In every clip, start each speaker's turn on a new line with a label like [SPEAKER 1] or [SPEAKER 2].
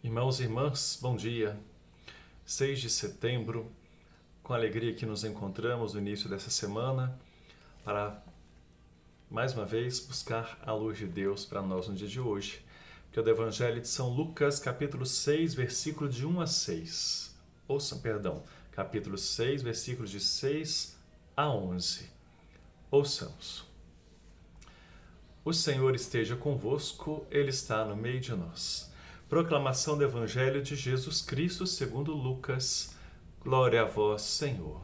[SPEAKER 1] Irmãos e irmãs, bom dia. 6 de setembro, com alegria que nos encontramos no início dessa semana para, mais uma vez, buscar a luz de Deus para nós no dia de hoje, que é do Evangelho de São Lucas, capítulo 6, versículo de 1 a 6. Capítulo 6, versículos de 6 a 11. Ouçamos. O Senhor esteja convosco, Ele está no meio de nós. Proclamação do Evangelho de Jesus Cristo segundo Lucas. Glória a vós, Senhor.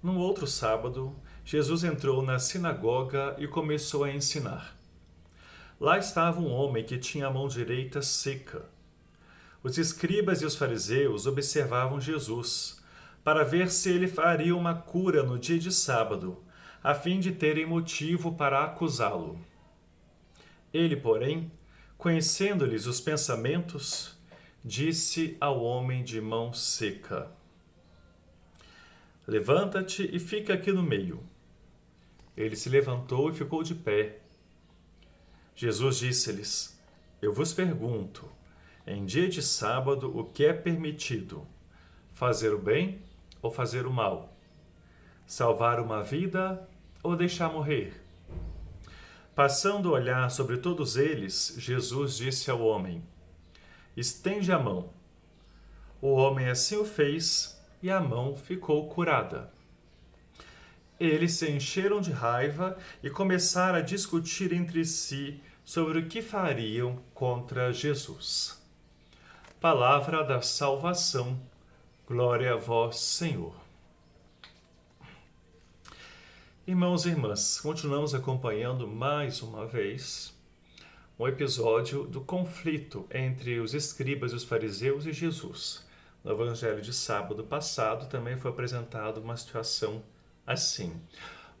[SPEAKER 1] Num outro sábado, Jesus entrou na sinagoga e começou a ensinar. Lá estava um homem que tinha a mão direita seca. Os escribas e os fariseus observavam Jesus, para ver se ele faria uma cura no dia de sábado, a fim de terem motivo para acusá-lo. Ele, porém, conhecendo-lhes os pensamentos, disse ao homem de mão seca: Levanta-te e fica aqui no meio. Ele se levantou e ficou de pé. Jesus disse-lhes: Eu vos pergunto, em dia de sábado o que é permitido? Fazer o bem ou fazer o mal? Salvar uma vida ou deixar morrer? Passando a olhar sobre todos eles, Jesus disse ao homem: Estende a mão. O homem assim o fez e a mão ficou curada. Eles se encheram de raiva e começaram a discutir entre si sobre o que fariam contra Jesus. Palavra da salvação. Glória a vós, Senhor. Irmãos e irmãs, continuamos acompanhando mais uma vez um episódio do conflito entre os escribas e os fariseus e Jesus. No Evangelho de sábado passado também foi apresentada uma situação assim.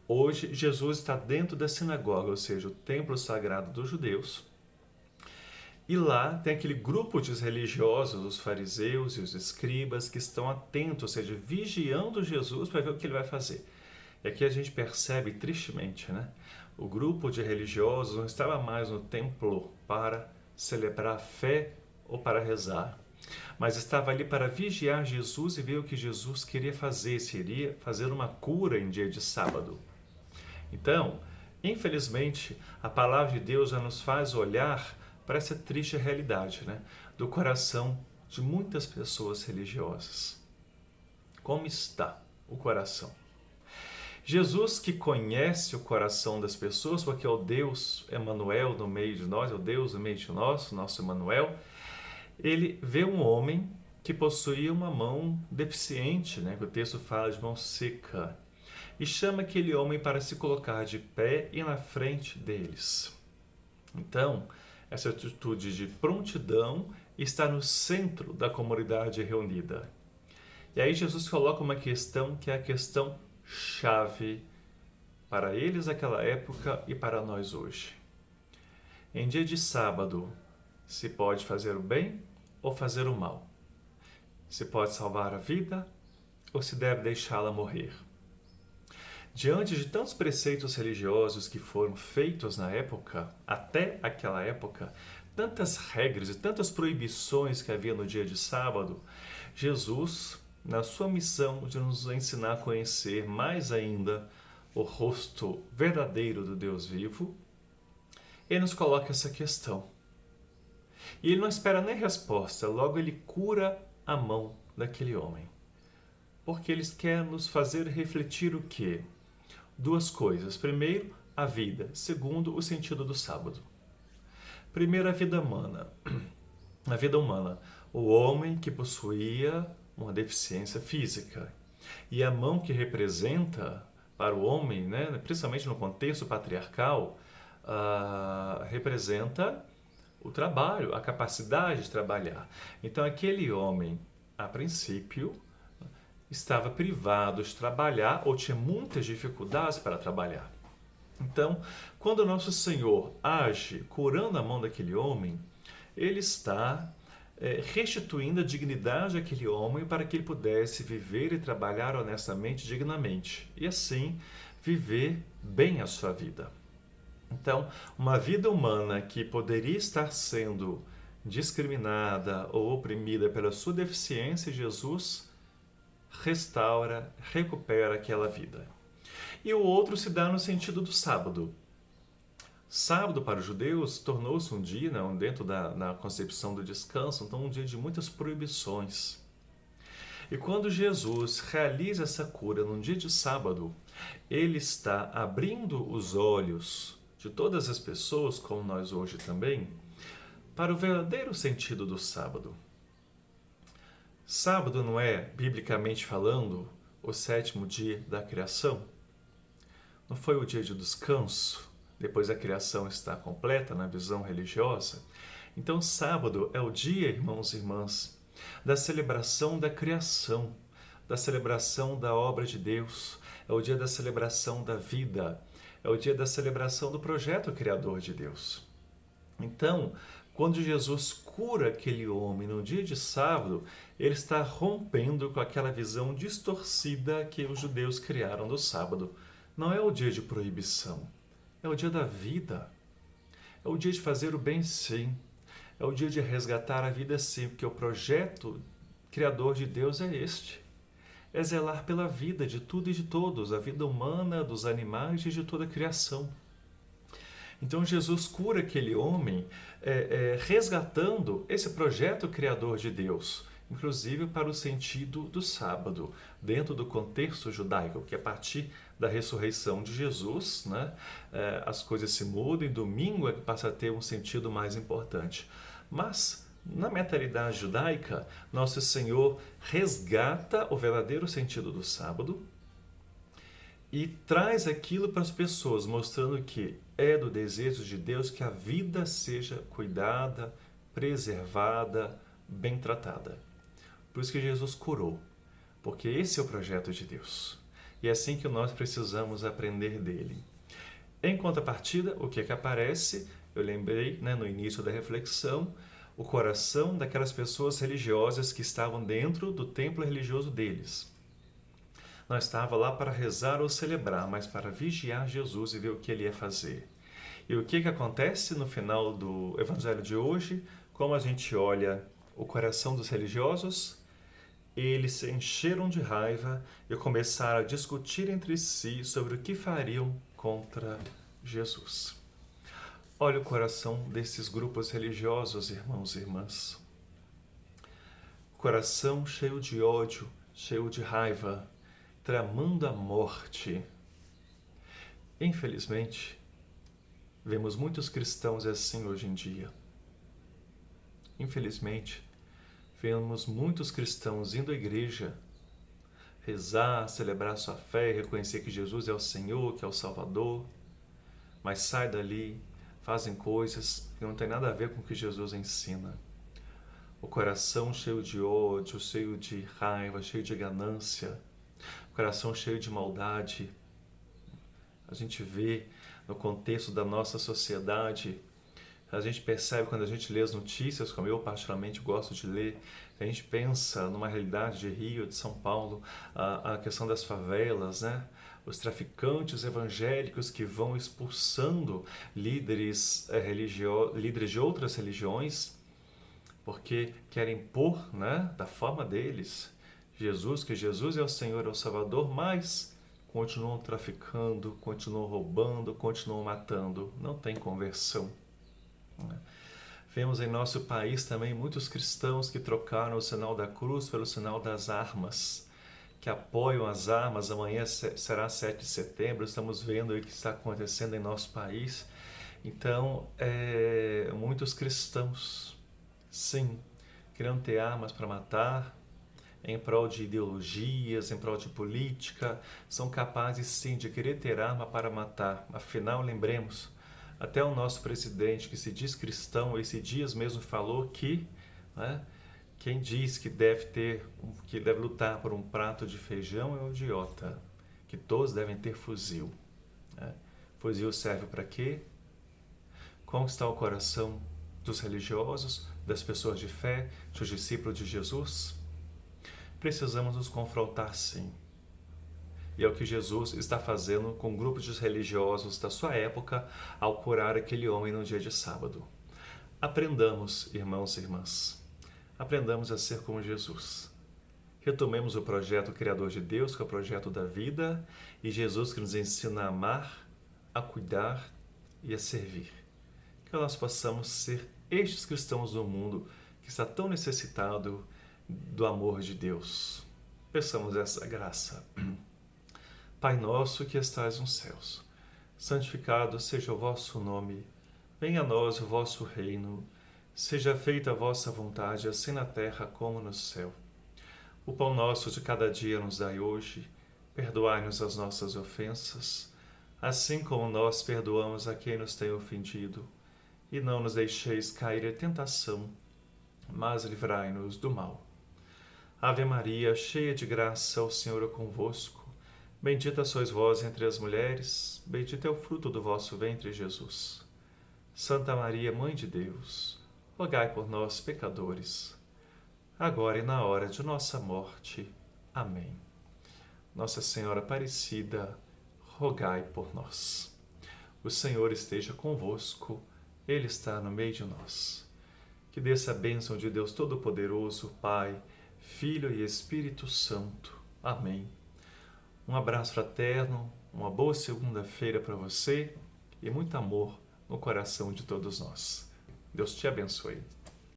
[SPEAKER 1] Hoje Jesus está dentro da sinagoga, ou seja, o templo sagrado dos judeus. E lá tem aquele grupo de religiosos, os fariseus e os escribas, que estão atentos, ou seja, vigiando Jesus para ver o que ele vai fazer. E aqui a gente percebe tristemente, né? O grupo de religiosos não estava mais no templo para celebrar a fé ou para rezar, mas estava ali para vigiar Jesus e ver o que Jesus queria fazer, se iria fazer uma cura em dia de sábado. Então, infelizmente, a palavra de Deus já nos faz olhar para essa triste realidade, né, do coração de muitas pessoas religiosas. Como está o coração? Jesus, que conhece o coração das pessoas, porque é o Deus Emanuel no meio de nós, é o Deus no meio de nós, nosso Emanuel, ele vê um homem que possuía uma mão deficiente, né, que o texto fala de mão seca, e chama aquele homem para se colocar de pé e na frente deles. Então, essa atitude de prontidão está no centro da comunidade reunida. E aí Jesus coloca uma questão que é a questão chave para eles naquela época e para nós hoje. Em dia de sábado, se pode fazer o bem ou fazer o mal? Se pode salvar a vida ou se deve deixá-la morrer? Diante de tantos preceitos religiosos que foram feitos na época, até aquela época, tantas regras e tantas proibições que havia no dia de sábado, Jesus, na sua missão de nos ensinar a conhecer mais ainda o rosto verdadeiro do Deus vivo, ele nos coloca essa questão. E ele não espera nem resposta, logo ele cura a mão daquele homem. Porque ele quer nos fazer refletir o quê? Duas coisas. Primeiro, a vida. Segundo, o sentido do sábado. Primeiro, a vida humana. A vida humana. O homem que possuía uma deficiência física. E a mão que representa para o homem, né, principalmente no contexto patriarcal, representa o trabalho, a capacidade de trabalhar. Então, aquele homem, a princípio, estava privado de trabalhar ou tinha muitas dificuldades para trabalhar. Então, quando o nosso Senhor age curando a mão daquele homem, ele está restituindo a dignidade daquele homem para que ele pudesse viver e trabalhar honestamente, dignamente, e assim viver bem a sua vida. Então, uma vida humana que poderia estar sendo discriminada ou oprimida pela sua deficiência, Jesus restaura, recupera aquela vida. E o outro se dá no sentido do sábado. Sábado para os judeus tornou-se um dia, né, dentro da concepção do descanso, então um dia de muitas proibições. E quando Jesus realiza essa cura num dia de sábado, ele está abrindo os olhos de todas as pessoas, como nós hoje também, para o verdadeiro sentido do sábado. Sábado não é, biblicamente falando, o sétimo dia da criação? Não foi o dia de descanso, depois a criação está completa na visão religiosa? Então, sábado é o dia, irmãos e irmãs, da celebração da criação, da celebração da obra de Deus, é o dia da celebração da vida, é o dia da celebração do projeto criador de Deus. Então, quando Jesus cura aquele homem no dia de sábado, ele está rompendo com aquela visão distorcida que os judeus criaram do sábado. Não é o dia de proibição, é o dia da vida. É o dia de fazer o bem, sim. É o dia de resgatar a vida, sim, porque o projeto criador de Deus é este. É zelar pela vida de tudo e de todos, a vida humana, dos animais e de toda a criação. Então Jesus cura aquele homem resgatando esse projeto criador de Deus, inclusive para o sentido do sábado, dentro do contexto judaico, que a partir da ressurreição de Jesus, né, as coisas se mudam e domingo é que passa a ter um sentido mais importante. Mas na mentalidade judaica, Nosso Senhor resgata o verdadeiro sentido do sábado e traz aquilo para as pessoas, mostrando que é do desejo de Deus que a vida seja cuidada, preservada, bem tratada. Por isso que Jesus curou, porque esse é o projeto de Deus. E é assim que nós precisamos aprender dele. Em contrapartida, o que é que aparece? Eu lembrei, né, no início da reflexão, o coração daquelas pessoas religiosas que estavam dentro do templo religioso deles. Não estava lá para rezar ou celebrar, mas para vigiar Jesus e ver o que ele ia fazer. E o que acontece no final do evangelho de hoje? Como a gente olha o coração dos religiosos, eles se encheram de raiva e começaram a discutir entre si sobre o que fariam contra Jesus. Olha o coração desses grupos religiosos, irmãos e irmãs. Coração cheio de ódio, cheio de raiva, tramando a morte. Infelizmente, vemos muitos cristãos assim hoje em dia. Infelizmente, vemos muitos cristãos indo à igreja, rezar, celebrar sua fé, reconhecer que Jesus é o Senhor, que é o Salvador, mas sai dali, fazem coisas que não tem nada a ver com o que Jesus ensina. O coração cheio de ódio, cheio de raiva, cheio de ganância, coração cheio de maldade. A gente vê no contexto da nossa sociedade, a gente percebe quando a gente lê as notícias, como eu particularmente gosto de ler, a gente pensa numa realidade de Rio, de São Paulo, a questão das favelas, né? Os traficantes evangélicos que vão expulsando líderes líderes de outras religiões, porque querem pôr, né, da forma deles, Jesus, que Jesus é o Senhor, é o Salvador, mas continuam traficando, continuam roubando, continuam matando. Não tem conversão. Vemos em nosso país também muitos cristãos que trocaram o sinal da cruz pelo sinal das armas, que apoiam as armas. Amanhã será 7 de setembro, estamos vendo o que está acontecendo em nosso país. Então, muitos cristãos, sim, querendo ter armas para matar, em prol de ideologias, em prol de política, são capazes sim de querer ter arma para matar. Afinal, lembremos, até o nosso presidente, que se diz cristão, esses dias mesmo falou que, né, quem diz que deve lutar por um prato de feijão é um idiota, que todos devem ter fuzil. Né? Fuzil serve para quê? Conquistar o coração dos religiosos, das pessoas de fé, dos discípulos de Jesus? Precisamos nos confrontar, sim. E é o que Jesus está fazendo com grupos de religiosos da sua época ao curar aquele homem no dia de sábado. Aprendamos, irmãos e irmãs. Aprendamos a ser como Jesus. Retomemos o projeto criador de Deus, que é o projeto da vida, e Jesus que nos ensina a amar, a cuidar e a servir. Que nós possamos ser estes cristãos do mundo que está tão necessitado do amor de Deus. Peçamos essa graça. Pai nosso que estais nos céus, santificado seja o vosso nome. Venha a nós o vosso reino. Seja feita a vossa vontade, assim na terra como no céu. O pão nosso de cada dia nos dai hoje. Perdoai-nos as nossas ofensas, assim como nós perdoamos a quem nos tem ofendido. E não nos deixeis cair em tentação, mas livrai-nos do mal. Ave Maria, cheia de graça, o Senhor é convosco. Bendita sois vós entre as mulheres, bendito é o fruto do vosso ventre, Jesus. Santa Maria, Mãe de Deus, rogai por nós, pecadores, agora e na hora de nossa morte. Amém. Nossa Senhora Aparecida, rogai por nós. O Senhor esteja convosco, Ele está no meio de nós. Que desça a bênção de Deus Todo-Poderoso, Pai, Filho e Espírito Santo. Amém. Um abraço fraterno, uma boa segunda-feira para você e muito amor no coração de todos nós. Deus te abençoe.